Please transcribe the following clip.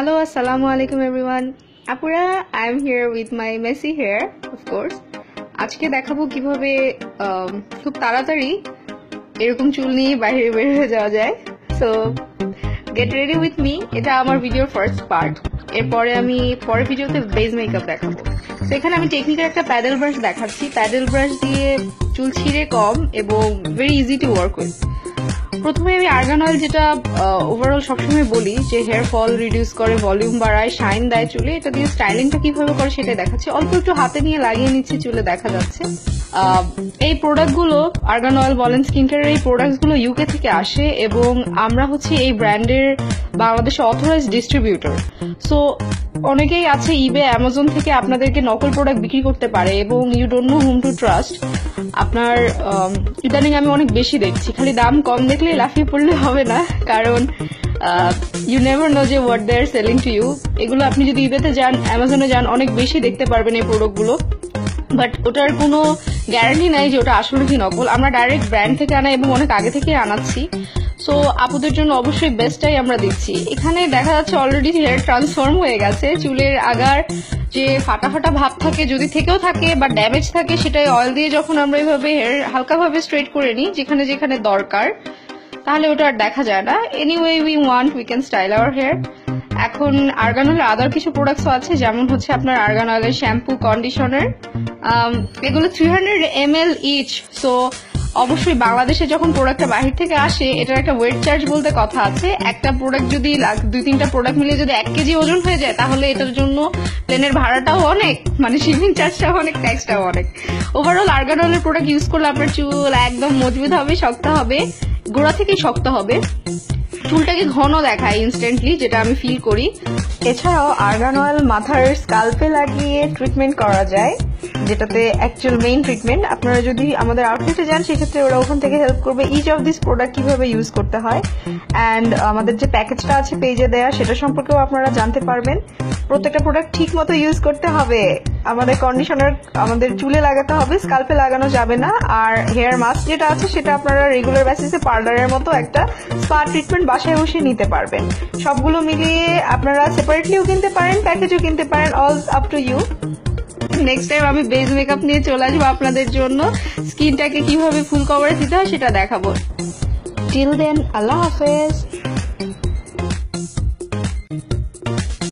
Hello, assalamu alaikum everyone. Apura, I am here with my messy hair, of course. আজকে দেখাবো কিভাবে খুব তাড়াতাড়ি এরকম চুল নিয়ে বাইরে বের হয়ে যাওয়া যায়। So get ready with me. এটা আমার ভিডিওর ফার্স্ট পার্ট। এরপরে আমি পরের ভিডিওতে বেস মেকআপ দেখাবো। তো এখানে আমি টেকনিক্যাল একটা প্যাডেল ব্রাশ দেখাচ্ছি। প্যাডেল ব্রাশ দিয়ে চুল ছিঁড়ে কম এবং very easy to work with. প্রথমে আমি আর্গান অয়েল, যেটা ওভারঅল সবসময় বলি যে হেয়ার ফল রিডিউস করে, ভলিউম বাড়ায়, শাইন দেয় চুলে, এটা দিয়ে স্টাইলিংটা কিভাবে করে সেটাই দেখাচ্ছি। অল্প একটু হাতে নিয়ে লাগিয়ে নিচ্ছি, চুলে দেখা যাচ্ছে। এই প্রোডাক্টগুলো আর্গান অয়েল বলেন, স্কিন কেয়ারের এই প্রোডাক্টগুলো ইউকে থেকে আসে এবং আমরা হচ্ছে এই ব্র্যান্ডের বাংলাদেশে অথরাইজ ডিস্ট্রিবিউটর। সো অনেকেই আছে ইবে, অ্যামাজন থেকে আপনাদেরকে নকল প্রোডাক্ট বিক্রি করতে পারে এবং you don't know whom to trust. আপনার ইদানিং আমি অনেক বেশি দেখছি, খালি দাম কম দেখলে লাফিয়ে পড়লে হবে না, কারণ ইউ নেভার নো যে what they are selling to you. এগুলো আপনি যদি ইবেতে যান, অ্যামাজনে যান, অনেক বেশি দেখতে পারবেন এই প্রোডাক্টগুলো, বাট ওটার কোনো গ্যারান্টি নাই যে ওটা আসলে কি নকল। আমরা ডাইরেক্ট ব্র্যান্ড থেকে আনা এবং অনেক আগে থেকে আনাচ্ছি। সো আপুদের জন্য অবশ্যই বেস্টটাই আমরা দিচ্ছি। এখানে দেখা যাচ্ছে অলরেডি হেয়ার ট্রান্সফর্ম হয়ে গেছে। চুলের আগার যে ফাটা ফাটা ভাব থাকে, যদি থেকেও থাকে বা ড্যামেজ থাকে, সেটাই অয়েল দিয়ে যখন আমরা এইভাবে হেয়ার হালকাভাবে স্ট্রেট করে নিই যেখানে যেখানে দরকার, তাহলে ওটা আর দেখা যায় না। Anyway we want we can style our hair. এখন আর্গান অয়েলের আদার কিছু প্রোডাক্টসও আছে, যেমন হচ্ছে আপনার আর্গান অয়েলের শ্যাম্পু, কন্ডিশনার, এগুলো 300 ml ইচ। সো অবশ্যই বাংলাদেশে যখন প্রোডাক্টটা বাহির থেকে আসে, এটার একটা ওয়েট চার্জ বলতে কথা আছে। একটা প্রোডাক্ট যদি 2-3টা প্রোডাক্ট মিলিয়ে যদি 1 কেজি ওজন হয়ে যায়, তাহলে এটার জন্য প্লেনের ভাড়াটাও অনেক, মানে শিপিং চার্জটাও অনেক, ট্যাক্সটাও অনেক। ওভারঅল আর্গান অয়েলের প্রোডাক্ট ইউজ করলে আপনার চুল একদম মজবুত হবে, শক্ত হবে, গোড়া থেকেই শক্ত হবে, চুলটাকে ঘন দেখায় ইনস্ট্যান্টলি, যেটা আমি ফিল করি। এছাড়াও আর্গান অয়েল মাথার স্কাল্পে লাগিয়ে ট্রিটমেন্ট করা যায়, যেটাতে অ্যাকচুয়াল মেইন ট্রিটমেন্ট। আপনারা যদি আমাদের আউটলেটে যান, সেক্ষেত্রে ওরা ওখান থেকে হেল্প করবে ইচ অফ দিস প্রোডাক্ট কিভাবে ইউজ করতে হয়। অ্যান্ড আমাদের যে প্যাকেজটা আছে পেজে দেয়া, সেটা সম্পর্কেও আপনারা জানতে পারবেন। প্রত্যেকটা প্রোডাক্ট ঠিক মতো ইউজ করতে হবে। আমাদের কন্ডিশনার আমাদের চুলে লাগাতে হবে, স্কাল্পে লাগানো যাবে না। আর হেয়ার মাস্ক যেটা আছে, সেটা আপনারা রেগুলার বেসিসে পার্লারের মতো একটা স্পা ট্রিটমেন্ট বাসায় বসে নিতে পারবেন। সবগুলো মিলিয়ে আপনারা সেপারেটলিও কিনতে পারেন, প্যাকেজও কিনতে পারেন, all up to you. Next time আমি বেস মেকআপ নিয়ে চলে আসবো আপনাদের জন্য, স্কিনটাকে কিভাবে ফুল কভারে দিতে হয় সেটা দেখাবো। টিল দেন, আল্লাহ হাফেজ।